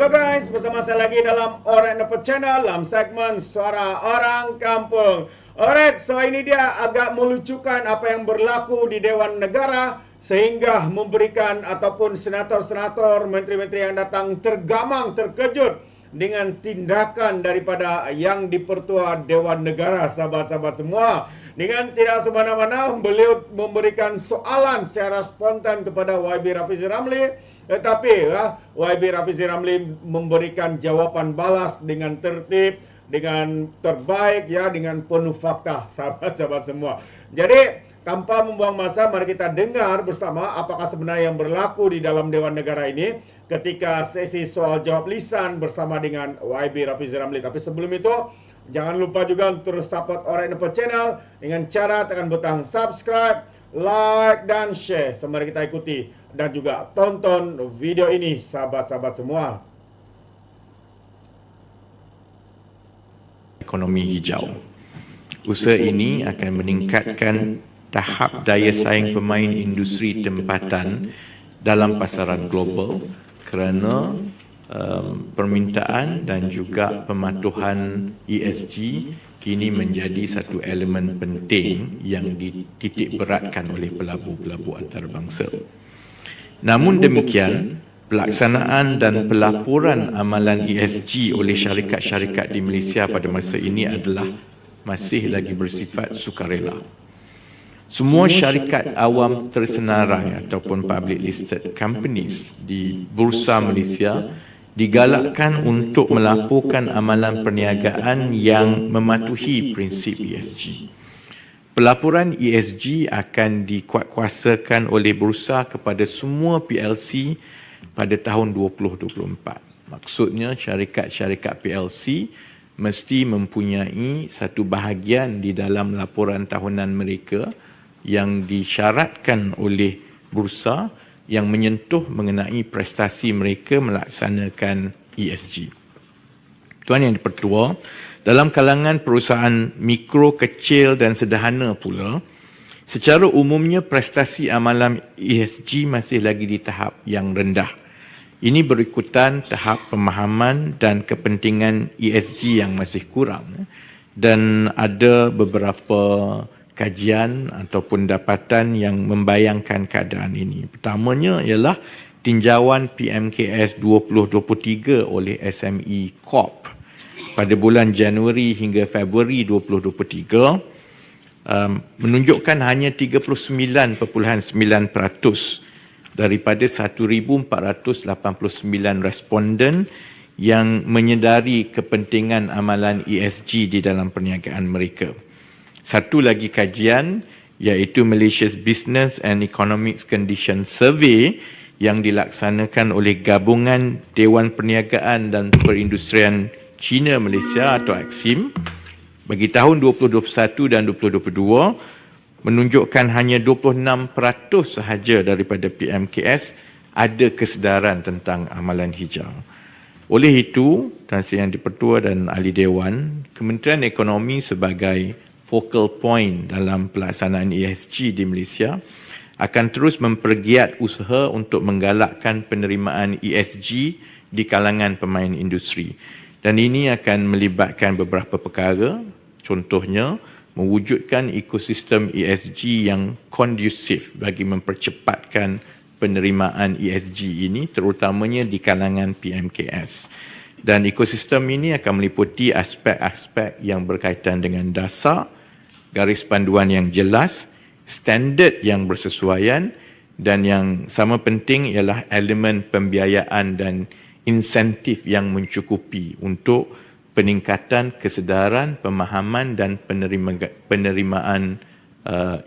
Halo guys, bersama saya lagi dalam Alright Nepal Channel dalam segmen Suara Orang Kampung. Alright, so ini dia agak melucukan apa yang berlaku di Dewan Negara sehingga memberikan ataupun senator-senator, menteri-menteri yang datang tergamang, terkejut dengan tindakan daripada yang dipertua Dewan Negara, sahabat-sahabat semua. Dengan tidak semena-mena beliau memberikan soalan secara spontan kepada YB Rafizi Ramli, tetapi YB Rafizi Ramli memberikan jawapan balas dengan tertib, dengan terbaik, dengan penuh fakta, sahabat-sahabat semua. Jadi tanpa membuang masa, mari kita dengar bersama apakah sebenarnya yang berlaku di dalam Dewan Negara ini ketika sesi soal jawab lisan bersama dengan YB Rafizi Ramli. Tapi sebelum itu, jangan lupa juga untuk terus support Alright Nepal Channel dengan cara tekan butang subscribe, like, dan share. So, mari kita ikuti dan juga tonton video ini, sahabat-sahabat semua. Ekonomi hijau. Usaha ini akan meningkatkan tahap daya saing pemain industri tempatan dalam pasaran global kerana permintaan dan juga pematuhan ESG kini menjadi satu elemen penting yang dititik beratkan oleh pelabur-pelabur antarabangsa. Namun demikian, pelaksanaan dan pelaporan amalan ESG oleh syarikat-syarikat di Malaysia pada masa ini adalah masih lagi bersifat sukarela. Semua syarikat awam tersenarai ataupun public listed companies di Bursa Malaysia digalakkan untuk melaporkan amalan perniagaan yang mematuhi prinsip ESG. Pelaporan ESG akan dikuatkuasakan oleh Bursa kepada semua PLC pada tahun 2024. Maksudnya syarikat-syarikat PLC mesti mempunyai satu bahagian di dalam laporan tahunan mereka yang disyaratkan oleh Bursa yang menyentuh mengenai prestasi mereka melaksanakan ESG. Tuan Yang di-Pertua, dalam kalangan perusahaan mikro, kecil dan sederhana pula, secara umumnya prestasi amalan ESG masih lagi di tahap yang rendah. Ini berikutan tahap pemahaman dan kepentingan ESG yang masih kurang, dan ada beberapa kajian ataupun dapatan yang membayangkan keadaan ini. Pertamanya ialah tinjauan PMKS 2023 oleh SME Corp pada bulan Januari hingga Februari 2023 menunjukkan hanya 39.9% daripada 1,489 responden yang menyedari kepentingan amalan ESG di dalam perniagaan mereka. Satu lagi kajian iaitu Malaysia's Business and Economic Condition Survey yang dilaksanakan oleh Gabungan Dewan Perniagaan dan Perindustrian China Malaysia atau AXIM bagi tahun 2021 dan 2022 menunjukkan hanya 26% sahaja daripada PMKS ada kesedaran tentang amalan hijau. Oleh itu, Tan Sri Yang di-Pertua dan Ahli Dewan, Kementerian Ekonomi sebagai focal point dalam pelaksanaan ESG di Malaysia akan terus mempergiat usaha untuk menggalakkan penerimaan ESG di kalangan pemain industri. Dan ini akan melibatkan beberapa perkara, contohnya mewujudkan ekosistem ESG yang kondusif bagi mempercepatkan penerimaan ESG ini terutamanya di kalangan PMKS. Dan ekosistem ini akan meliputi aspek-aspek yang berkaitan dengan dasar, garis panduan yang jelas, standard yang bersesuaian dan yang sama penting ialah elemen pembiayaan dan insentif yang mencukupi untuk peningkatan kesedaran, pemahaman dan penerimaan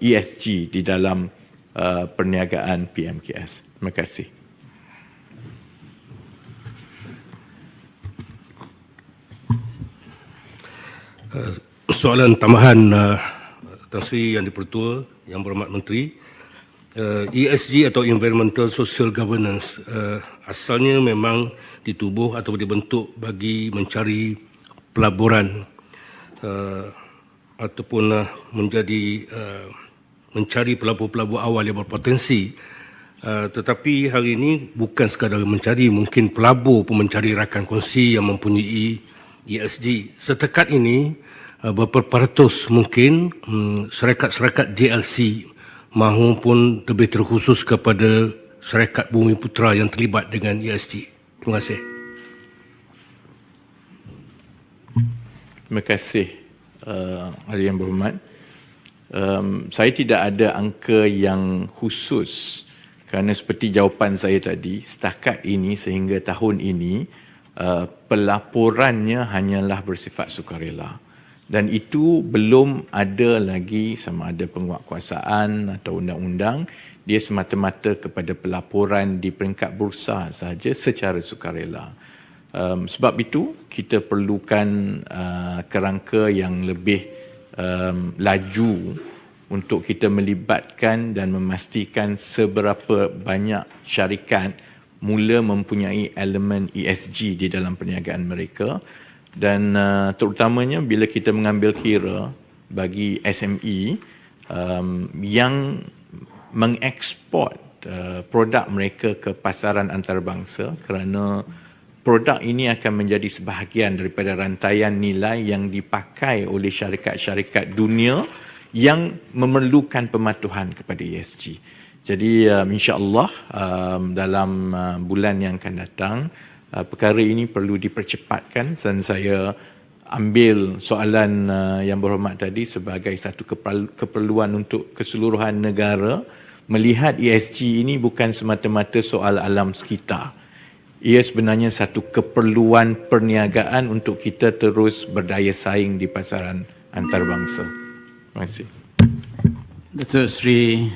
ESG di dalam perniagaan PMKS. Terima kasih. Soalan tambahan Tan Sri Yang di-Pertua, Yang Berhormat Menteri, ESG atau Environmental Social Governance asalnya memang ditubuh atau dibentuk bagi mencari pelaburan ataupun mencari pelabur-pelabur awal yang berpotensi Tetapi hari ini bukan sekadar mencari, mungkin pelabur pun mencari rakan kongsi yang mempunyai ESG. Setakat ini beberapa ratus mungkin syarikat-syarikat JLC mahu pun lebih terkhusus kepada syarikat Bumi Putra yang terlibat dengan ESG. Terima kasih. Terima kasih Ahli yang berhormat. Saya tidak ada angka yang khusus kerana seperti jawapan saya tadi, setakat ini sehingga tahun ini pelaporannya hanyalah bersifat sukarela. Dan itu belum ada lagi sama ada penguatkuasaan atau undang-undang, dia semata-mata kepada pelaporan di peringkat bursa sahaja secara sukarela. Sebab itu kita perlukan kerangka yang lebih laju untuk kita melibatkan dan memastikan seberapa banyak syarikat mula mempunyai elemen ESG di dalam perniagaan mereka, dan terutamanya bila kita mengambil kira bagi SME yang mengeksport produk mereka ke pasaran antarabangsa, kerana produk ini akan menjadi sebahagian daripada rantaian nilai yang dipakai oleh syarikat-syarikat dunia yang memerlukan pematuhan kepada ESG. Jadi insya-Allah dalam bulan yang akan datang perkara ini perlu dipercepatkan, dan saya ambil soalan yang berhormat tadi sebagai satu keperluan untuk keseluruhan negara melihat ESG ini bukan semata-mata soal alam sekitar. Ia sebenarnya satu keperluan perniagaan untuk kita terus berdaya saing di pasaran antarabangsa. Terima kasih. Datuk Seri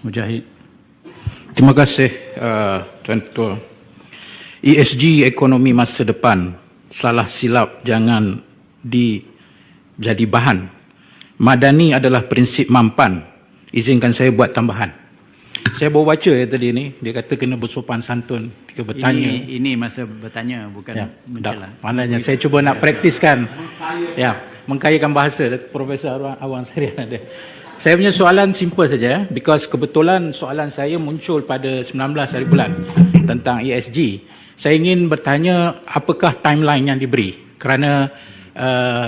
Mujahid. Terima kasih Tuan Ketua. ESG ekonomi masa depan, salah silap jangan jadi bahan. Madani adalah prinsip mampan. Izinkan saya buat tambahan. Saya baru baca tadi ni, dia kata kena bersopan santun ketika bertanya. Ini masa bertanya, bukan Ya, mencela. maknanya saya cuba nak praktiskan. Ya, mengkayakan bahasa. Profesor Awang Sarian ada. Saya punya soalan simple saja, because kebetulan soalan saya muncul pada 19 hari bulan tentang ESG. Saya ingin bertanya apakah timeline yang diberi, kerana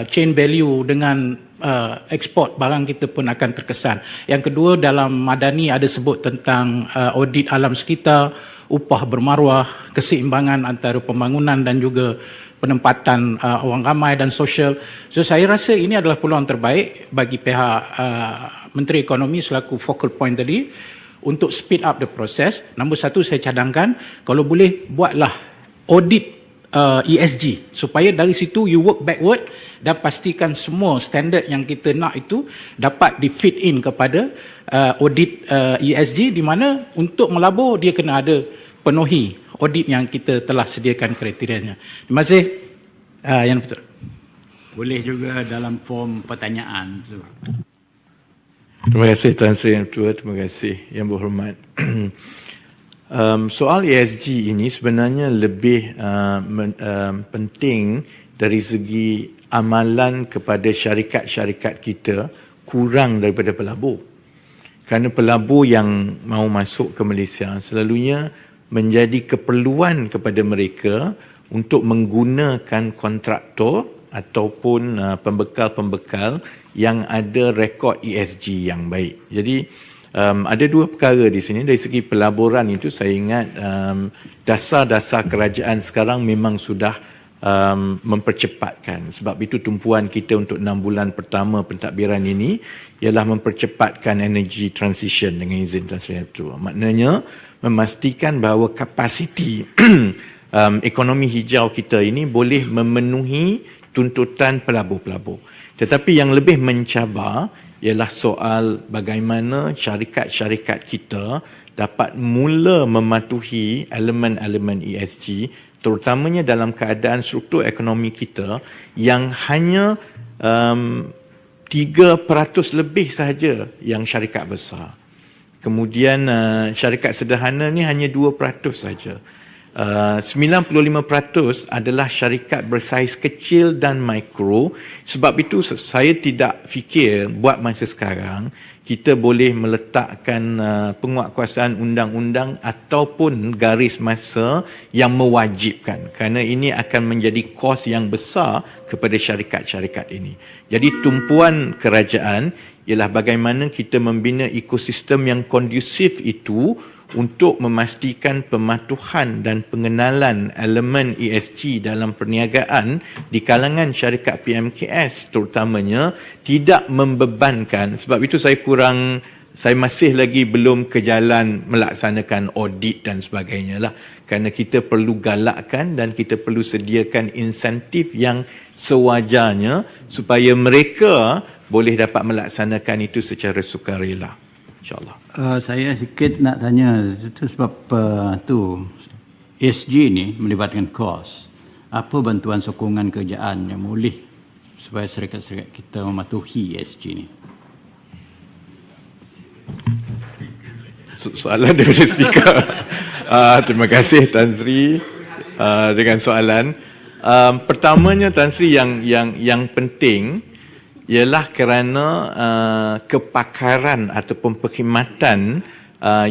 chain value dengan ekspor barang kita pun akan terkesan. Yang kedua, dalam Madani ada sebut tentang audit alam sekitar, upah bermaruah, keseimbangan antara pembangunan dan juga penempatan orang ramai dan sosial. So saya rasa ini adalah peluang terbaik bagi pihak Menteri Ekonomi selaku focal point tadi untuk speed up the process. Nombor satu, saya cadangkan kalau boleh buatlah audit ESG supaya dari situ you work backward dan pastikan semua standard yang kita nak itu dapat di fit in kepada audit ESG, di mana untuk melabur dia kena ada penuhi audit yang kita telah sediakan kriterianya. Terima kasih. Yang betul. Boleh juga dalam form pertanyaan. Terima kasih Tuan Sri Yang Ketua, terima kasih Yang Berhormat. Soal ESG ini sebenarnya lebih penting dari segi amalan kepada syarikat-syarikat kita kurang daripada pelabur. Kerana pelabur yang mahu masuk ke Malaysia selalunya menjadi keperluan kepada mereka untuk menggunakan kontraktor ataupun pembekal-pembekal yang ada rekod ESG yang baik. Jadi ada dua perkara di sini. Dari segi pelaburan itu saya ingat dasar-dasar kerajaan sekarang memang sudah mempercepatkan. Sebab itu tumpuan kita untuk 6 bulan pertama pentadbiran ini ialah mempercepatkan energy transition dengan izin Tuan Sri Ketua. Maknanya memastikan bahawa kapasiti ekonomi hijau kita ini boleh memenuhi tuntutan pelabur-pelabur. Tetapi yang lebih mencabar ialah soal bagaimana syarikat-syarikat kita dapat mula mematuhi elemen-elemen ESG, terutamanya dalam keadaan struktur ekonomi kita yang hanya 3% lebih sahaja yang syarikat besar. Kemudian syarikat sederhana ni hanya 2% saja. 95% adalah syarikat bersaiz kecil dan mikro. Sebab itu saya tidak fikir buat masa sekarang kita boleh meletakkan penguatkuasaan undang-undang ataupun garis masa yang mewajibkan, kerana ini akan menjadi kos yang besar kepada syarikat-syarikat ini. Jadi tumpuan kerajaan ialah bagaimana kita membina ekosistem yang kondusif itu untuk memastikan pematuhan dan pengenalan elemen ESG dalam perniagaan di kalangan syarikat PMKS terutamanya tidak membebankan. Sebab itu saya masih lagi belum ke jalan melaksanakan audit dan sebagainya lah, kerana kita perlu galakkan dan kita perlu sediakan insentif yang sewajarnya supaya mereka boleh dapat melaksanakan itu secara sukarela, insyaAllah. Saya sikit nak tanya itu sebab ESG ni melibatkan kos. Apa bantuan sokongan kerajaan yang boleh supaya syarikat-syarikat kita mematuhi ESG ni? Soalan daripada speaker. Terima kasih Tan Sri dengan soalan. Pertamanya Tan Sri yang penting ialah kerana kepakaran ataupun perkhidmatan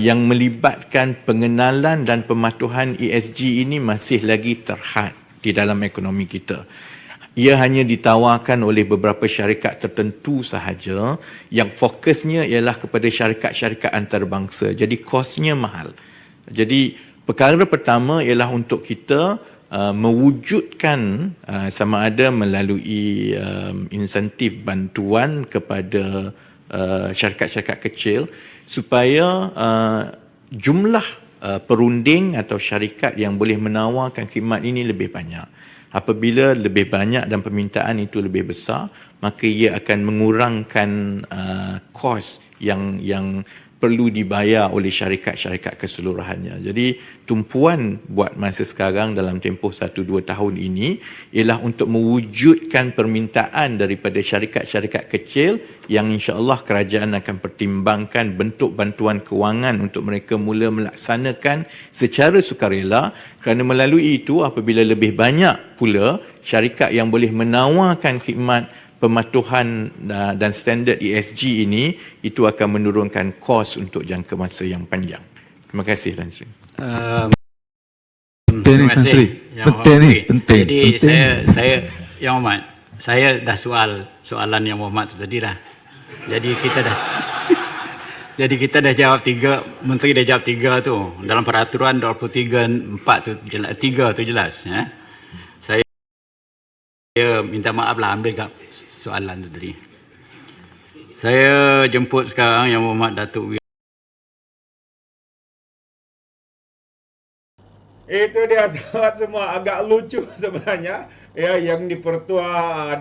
yang melibatkan pengenalan dan pematuhan ESG ini masih lagi terhad di dalam ekonomi kita. Ia hanya ditawarkan oleh beberapa syarikat tertentu sahaja yang fokusnya ialah kepada syarikat-syarikat antarabangsa. Jadi kosnya mahal. Jadi perkara pertama ialah untuk kita mewujudkan sama ada melalui insentif bantuan kepada syarikat-syarikat kecil supaya jumlah perunding atau syarikat yang boleh menawarkan khidmat ini lebih banyak. Apabila lebih banyak dan permintaan itu lebih besar, maka ia akan mengurangkan kos yang perlu dibayar oleh syarikat-syarikat keseluruhannya. Jadi tumpuan buat masa sekarang dalam tempoh 1-2 tahun ini ialah untuk mewujudkan permintaan daripada syarikat-syarikat kecil yang insya-Allah kerajaan akan pertimbangkan bentuk bantuan kewangan untuk mereka mula melaksanakan secara sukarela, kerana melalui itu apabila lebih banyak pula syarikat yang boleh menawarkan khidmat pematuhan dan standard ESG ini, itu akan menurunkan kos untuk jangka masa yang panjang. Terima kasih Tan Sri. Terima kasih. Penting. Jadi saya Yang Hormat, saya dah soalan Yang Hormat tu tadi dah. Jadi kita dah jawab 3, Menteri dah jawab 3 tu. Dalam peraturan 23/4 tu jelas, 3 tu jelas. Saya minta maaf lah ambil soalan tu tadi. Saya jemput sekarang Yang Hormat Datuk Wira. Itu dia sahabat semua, agak lucu sebenarnya ya, yang dipertua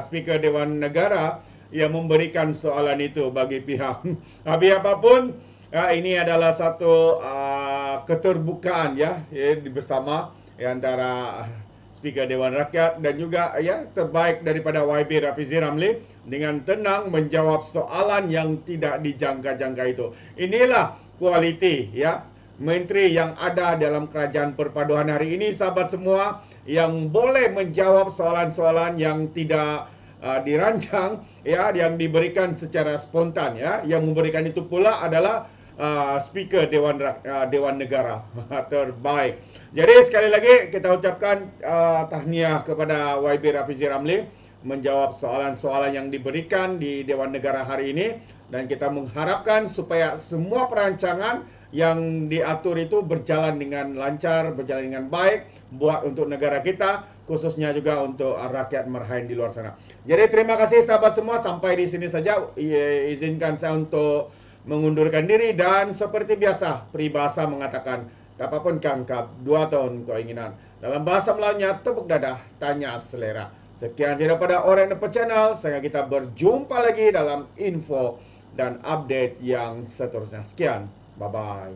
Speaker Dewan Negara yang memberikan soalan itu bagi pihak. Habis apapun, ini adalah satu keterbukaan ya bersama antara Speaker Dewan Rakyat dan juga terbaik daripada YB Rafizi Ramli dengan tenang menjawab soalan yang tidak dijangka-jangka itu. Inilah kualiti menteri yang ada dalam kerajaan perpaduan hari ini, sahabat semua, yang boleh menjawab soalan-soalan yang tidak dirancang yang diberikan secara spontan yang memberikan itu pula adalah Speaker Dewan Negara terbaik. Jadi sekali lagi kita ucapkan tahniah kepada YB Rafizi Ramli menjawab soalan-soalan yang diberikan di Dewan Negara hari ini, dan kita mengharapkan supaya semua perancangan yang diatur itu berjalan dengan lancar, berjalan dengan baik buat untuk negara kita, khususnya juga untuk rakyat Merhain di luar sana. Jadi terima kasih sahabat semua, sampai di sini saja. Izinkan saya untuk mengundurkan diri, dan seperti biasa peribahasa mengatakan apapun kangkap 2 tahun keinginan. Dalam bahasa Melayunya tepuk dadah, tanya selera. Sekian saja daripada Orang The Channel. Saya kita berjumpa lagi dalam info dan update yang seterusnya. Sekian, bye bye.